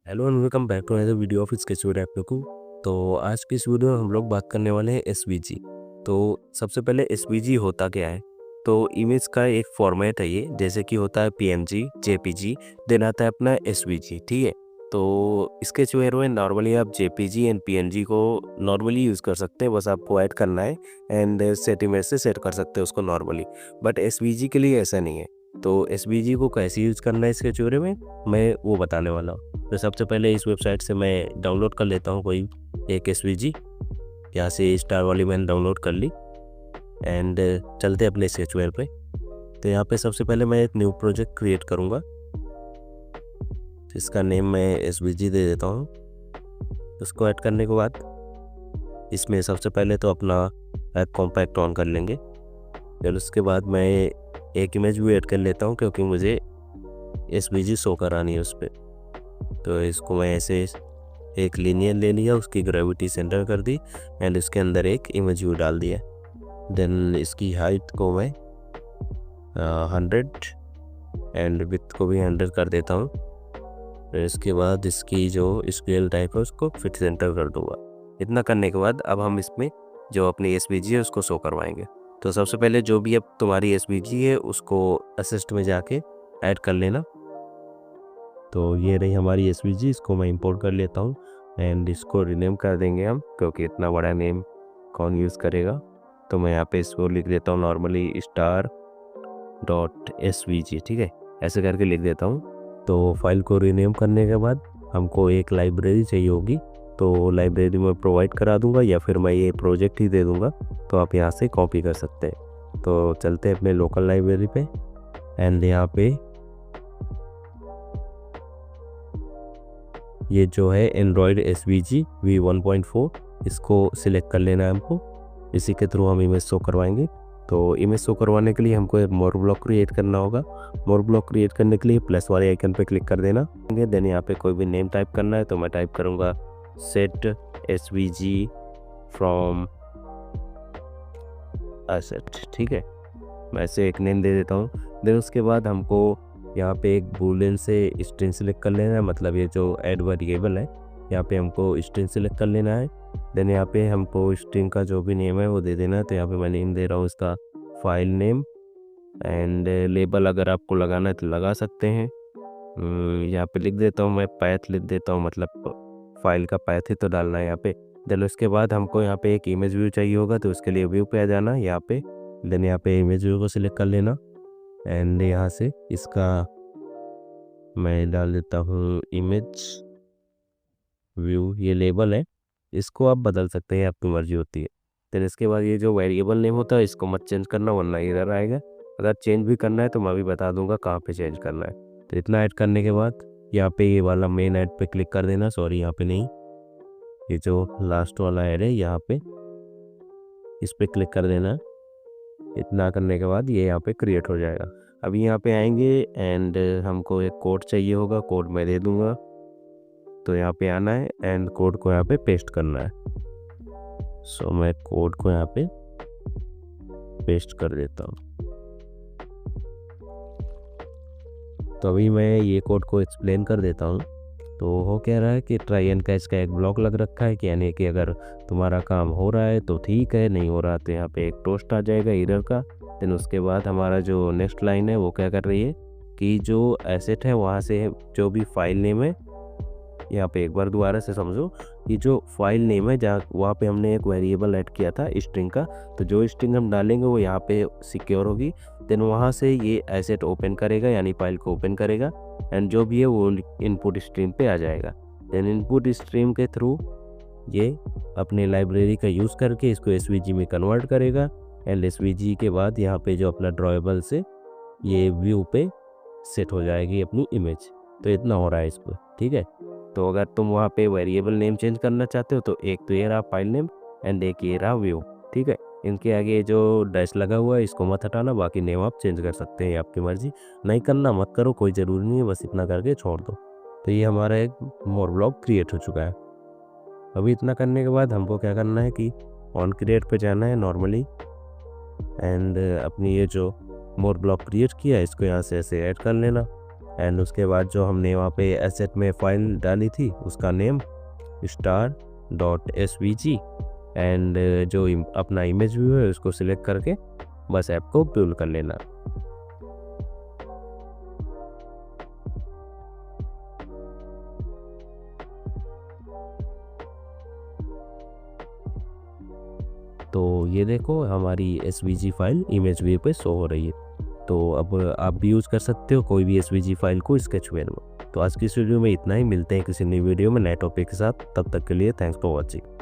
Hello and welcome back to another video of sketch with Apple. तो आज की इस वीडियो में हम लोग बात करने वाले हैं एसवीजी। तो सबसे पहले एसवीजी होता क्या है। तो इमेज का एक फॉर्मेट है ये, जैसे कि होता है पीएनजी, जेपीजी, देन आता है अपना एसवीजी। ठीक है। तो स्केच वेयर में नॉर्मली आप जेपीजी एंड पीएनजी को नॉर्मली यूज़ कर सकते हैं, बस आपको ऐड करना है एंड सेट इमेज से सेट कर सकते हैं उसको नॉर्मली। बट एसवीजी के लिए ऐसा नहीं है। तो एसवीजी को कैसे यूज़ करना है स्केच वेयर में, मैं वो बताने वाला हूँ। तो सबसे पहले इस वेबसाइट से मैं डाउनलोड कर लेता हूँ कोई एक एसवीजी। यहाँ से स्टार वाली मैंने डाउनलोड कर ली एंड चलते अपने स्केचवेयर पे। तो यहाँ पे सबसे पहले मैं एक न्यू प्रोजेक्ट क्रिएट करूँगा, जिसका नेम मैं एसवीजी दे देता हूँ। उसको ऐड करने के बाद इसमें सबसे पहले तो अपना ऐप कॉम्पैक्ट ऑन कर लेंगे। फिर उसके बाद मैं एक इमेज भी ऐड कर लेता हूँ, क्योंकि मुझे एसवीजी शो करानी है उस पर। तो इसको मैं ऐसे एक लीनियर ले लिया, उसकी ग्रेविटी सेंटर कर दी एंड इसके अंदर एक इमेज व्यू डाल दिया। देन इसकी हाइट को मैं 100 एंड विड्थ को भी 100 कर देता हूँ। फिर इसके बाद इसकी जो स्केल टाइप है उसको फिट सेंटर कर दूँगा। इतना करने के बाद अब हम इसमें जो अपनी एसवीजी है उसको शो करवाएंगे। तो सबसे पहले जो भी अब तुम्हारी एसवीजी है उसको असिस्ट में जाके ऐड कर लेना। तो ये रही हमारी एसवीजी, इसको मैं इंपोर्ट कर लेता हूँ एंड इसको रीनेम कर देंगे हम, क्योंकि इतना बड़ा नेम कौन यूज़ करेगा। तो मैं यहाँ पे इसको लिख देता हूँ नॉर्मली star.svg। ठीक है, ऐसे करके लिख देता हूँ। तो फाइल को रीनेम करने के बाद हमको एक लाइब्रेरी चाहिए होगी, तो लाइब्रेरी में प्रोवाइड करा दूँगा या फिर मैं ये प्रोजेक्ट ही दे दूँगा, तो आप यहाँ से कॉपी कर सकते हैं। तो चलते हैं अपने लोकल लाइब्रेरी पे एंड यहाँ पे ये जो है एंड्रॉयड एसवीजी V1.4, इसको सिलेक्ट कर लेना है हमको। इसी के थ्रू हम इमेज शो करवाएंगे। तो इमेज शो करवाने के लिए हमको एक मोर ब्लॉक क्रिएट करना होगा। मोर ब्लॉक क्रिएट करने के लिए प्लस वाले आइकन पे क्लिक कर देना। देन यहाँ पे कोई भी नेम टाइप करना है, तो मैं टाइप करूँगा सेट एसवीजी फ्रॉम असेट। ठीक है, मैं ऐसे एक नेम दे देता हूँ। देन उसके बाद हमको यहाँ पे एक बूलियन से स्ट्रिंग सेलेक्ट कर लेना है, मतलब ये जो ऐड वेरिएबल है यहाँ पे हमको स्ट्रिंग सेलेक्ट कर लेना है। देन यहाँ पे हमको स्ट्रिंग का जो भी नेम है वो दे देना है। तो यहाँ पे मैं नेम दे रहा हूँ इसका फाइल नेम एंड लेबल अगर आपको लगाना है तो लगा सकते हैं। यहाँ पे लिख देता हूँ मैं पैथ लिख देता हूँ, मतलब फाइल का पैथ ही तो डालना है यहाँ पे। देन उसके बाद हमको यहाँ पे एक इमेज व्यू चाहिए होगा, तो उसके लिए व्यू पे आ जाना यहाँ पे। देन यहाँ पे इमेज व्यू को सिलेक्ट कर लेना एंड यहाँ से इसका मैं डाल देता हूँ इमेज व्यू। ये लेबल है, इसको आप बदल सकते हैं, आपकी मर्जी होती है। फिर इसके बाद ये जो वेरिएबल नेम होता है इसको मत चेंज करना, वरना एरर आएगा। अगर चेंज भी करना है तो मैं भी बता दूंगा कहाँ पे चेंज करना है। तो इतना ऐड करने के बाद यहाँ पे ये वाला मेन ऐड पे क्लिक कर देना। सॉरी, यहाँ पे नहीं, ये जो लास्ट वाला ऐड है यहाँ पे, इस पर क्लिक कर देना। इतना करने के बाद ये यहाँ पे क्रिएट हो जाएगा। अभी यहाँ पे आएंगे एंड हमको एक कोड चाहिए होगा, कोड मैं दे दूँगा। तो यहाँ पे आना है एंड कोड को यहाँ पे पेस्ट करना है। सो मैं कोड को यहाँ पे पेस्ट कर देता हूँ। तो अभी मैं ये कोड को एक्सप्लेन कर देता हूँ। तो हो कह रहा है कि ट्राई एंड कैच का एक ब्लॉक लग रखा है, कि यानी कि अगर तुम्हारा काम हो रहा है तो ठीक है, नहीं हो रहा तो यहाँ पे एक टोस्ट आ जाएगा एरर का। देन उसके बाद हमारा जो नेक्स्ट लाइन है वो क्या कर रही है कि जो एसेट है वहाँ से जो भी फाइल नेम है, यहाँ पे एक बार दोबारा से समझो कि जो फाइल नेम है जहाँ वहाँ पे हमने एक वेरिएबल ऐड किया था स्ट्रिंग का, तो जो स्ट्रिंग हम डालेंगे वो यहाँ पे सिक्योर होगी। देन वहाँ से ये एसेट ओपन करेगा, यानी फाइल को ओपन करेगा एंड जो भी है वो इनपुट स्ट्रीम पे आ जाएगा। देन इनपुट स्ट्रीम के थ्रू ये अपने लाइब्रेरी का यूज़ करके इसको एसवीजी में कन्वर्ट करेगा एंड एसवीजी के बाद यहाँ पे जो अपना ड्रॉएबल से ये व्यू पे सेट हो जाएगी अपनी इमेज। तो इतना हो रहा है इसको। ठीक है, तो अगर तुम वहाँ पे वेरिएबल नेम चेंज करना चाहते हो तो एक तो ये रहा फाइल नेम एंड एक ये रहा व्यू। ठीक है, इनके आगे जो डैश लगा हुआ है इसको मत हटाना, बाकी नेम आप चेंज कर सकते हैं, आपकी मर्जी। नहीं करना मत करो, कोई ज़रूरी नहीं है, बस इतना करके छोड़ दो। तो ये हमारा एक मोर ब्लॉक क्रिएट हो चुका है। अभी इतना करने के बाद हमको क्या करना है कि ऑन क्रिएट पे जाना है नॉर्मली एंड अपनी ये जो मोर ब्लॉक क्रिएट किया है इसको यहाँ से ऐसे ऐड कर लेना एंड उसके बाद जो हमने वहाँ पे एसेट में फाइल डाली थी उसका नेम star.svg एंड जो अपना इमेज व्यू है उसको सिलेक्ट करके बस ऐप को बिल्ड कर लेना। तो ये देखो हमारी एसवीजी फाइल इमेज व्यू पे शो हो रही है। तो अब आप भी यूज़ कर सकते हो कोई भी एसवीजी फाइल को स्केचवेयर में। तो आज की इस वीडियो में इतना ही, मिलते हैं किसी नई वीडियो में नए टॉपिक के साथ। तब तक के लिए थैंक्स फॉर वॉचिंग।